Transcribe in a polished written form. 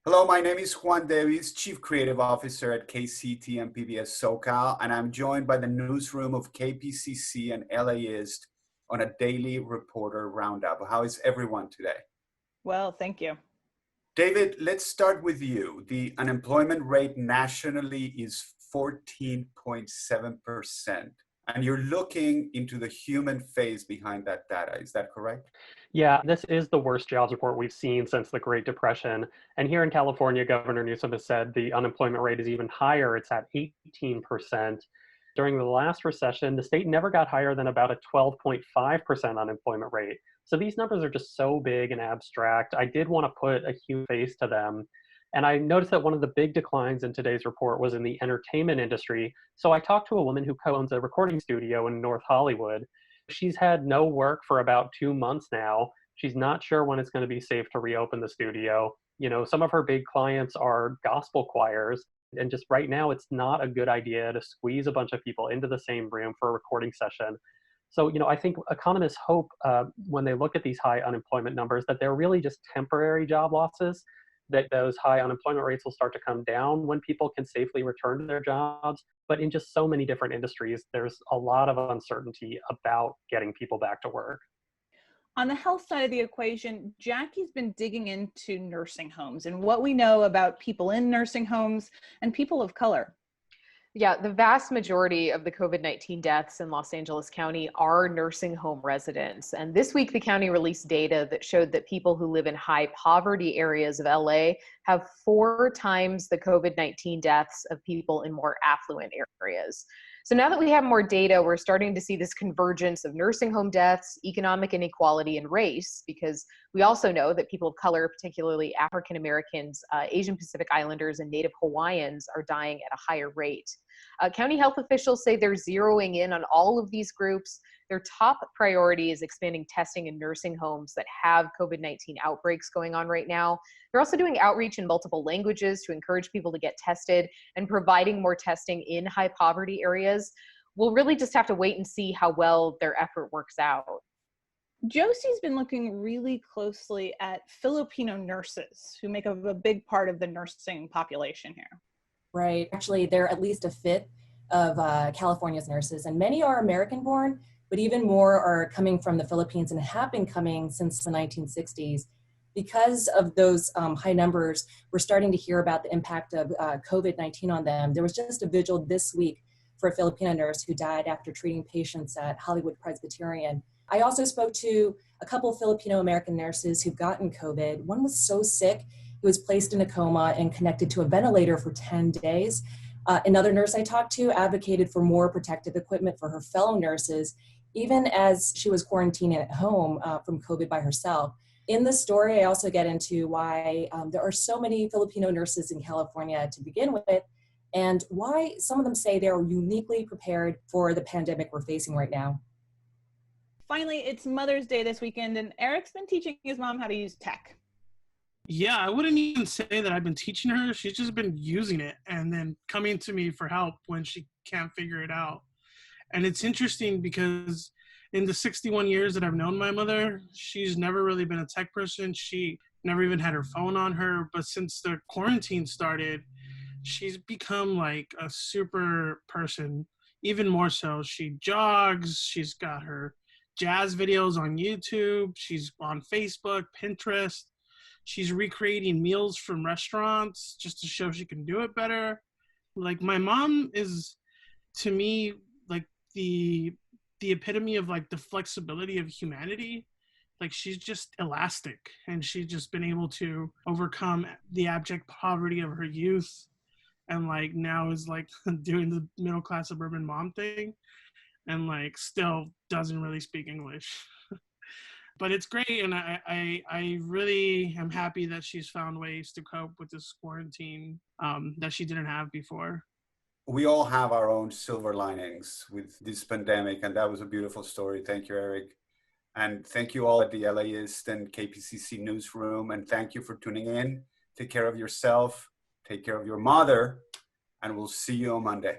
Hello, my name is Juan Davis, Chief Creative Officer at KCT and PBS SoCal, and I'm joined by the newsroom of KPCC and LAist on a daily reporter roundup. How is everyone today? Well, thank you. David, let's start with you. The unemployment rate nationally is 14.7%, and you're looking into the human face behind that data. Is that correct? Yeah, this is the worst jobs report we've seen since the Great Depression. And here in California, Governor Newsom has said the unemployment rate is even higher. It's at 18%. During the last recession, the state never got higher than about a 12.5% unemployment rate. So these numbers are just so big and abstract. I did want to put a human face to them. And I noticed that one of the big declines in today's report was in the entertainment industry. So I talked to a woman who co-owns a recording studio in North Hollywood. She's had no work for about 2 months now. She's not sure when it's going to be safe to reopen the studio. You know, some of her big clients are gospel choirs. And just right now, it's not a good idea to squeeze a bunch of people into the same room for a recording session. So, I think economists hope when they look at these high unemployment numbers that they're really just temporary job losses, that those high unemployment rates will start to come down when people can safely return to their jobs. But in just so many different industries, there's a lot of uncertainty about getting people back to work. On the health side of the equation, Jackie's been digging into nursing homes and what we know about people in nursing homes and people of color. Yeah, the vast majority of the COVID-19 deaths in Los Angeles County are nursing home residents. And this week, the county released data that showed that people who live in high poverty areas of LA have 4 times the COVID-19 deaths of people in more affluent areas. So now that we have more data, we're starting to see this convergence of nursing home deaths, economic inequality, and race, because we also know that people of color, particularly African Americans, Asian Pacific Islanders, and Native Hawaiians are dying at a higher rate. County health officials say they're zeroing in on all of these groups. Their top priority is expanding testing in nursing homes that have COVID-19 outbreaks going on right now. They're also doing outreach in multiple languages to encourage people to get tested and providing more testing in high poverty areas. We'll really just have to wait and see how well their effort works out. Josie's been looking really closely at Filipino nurses who make up a big part of the nursing population here. Right. Actually, they're at least a fifth of California's nurses, and many are American-born, but even more are coming from the Philippines and have been coming since the 1960s. Because of those high numbers, we're starting to hear about the impact of COVID-19 on them. There was just a vigil this week for a Filipino nurse who died after treating patients at Hollywood Presbyterian. I also spoke to a couple Filipino-American nurses who've gotten COVID. One was so sick, he was placed in a coma and connected to a ventilator for 10 days. Another nurse I talked to advocated for more protective equipment for her fellow nurses, even as she was quarantining at home from COVID by herself. In the story, I also get into why there are so many Filipino nurses in California to begin with, and why some of them say they're uniquely prepared for the pandemic we're facing right now. Finally, it's Mother's Day this weekend, and Eric's been teaching his mom how to use tech. Yeah, I wouldn't even say that I've been teaching her. She's just been using it and then coming to me for help when she can't figure it out. And it's interesting because in the 61 years that I've known my mother, she's never really been a tech person. She never even had her phone on her. But since the quarantine started, she's become like a super person, even more so. She jogs, she's got her jazz videos on YouTube, she's on Facebook, Pinterest. She's recreating meals from restaurants just to show she can do it better. Like, my mom is, to me, like the epitome of like the flexibility of humanity. Like, she's just elastic, and she's just been able to overcome the abject poverty of her youth, and like now is like doing the middle class suburban mom thing, and like still doesn't really speak English. But it's great, and I really am happy that she's found ways to cope with this quarantine that she didn't have before. We all have our own silver linings with this pandemic, and that was a beautiful story. Thank you, Eric. And thank you all at the LAist and KPCC newsroom, and thank you for tuning in. Take care of yourself, take care of your mother, and we'll see you on Monday.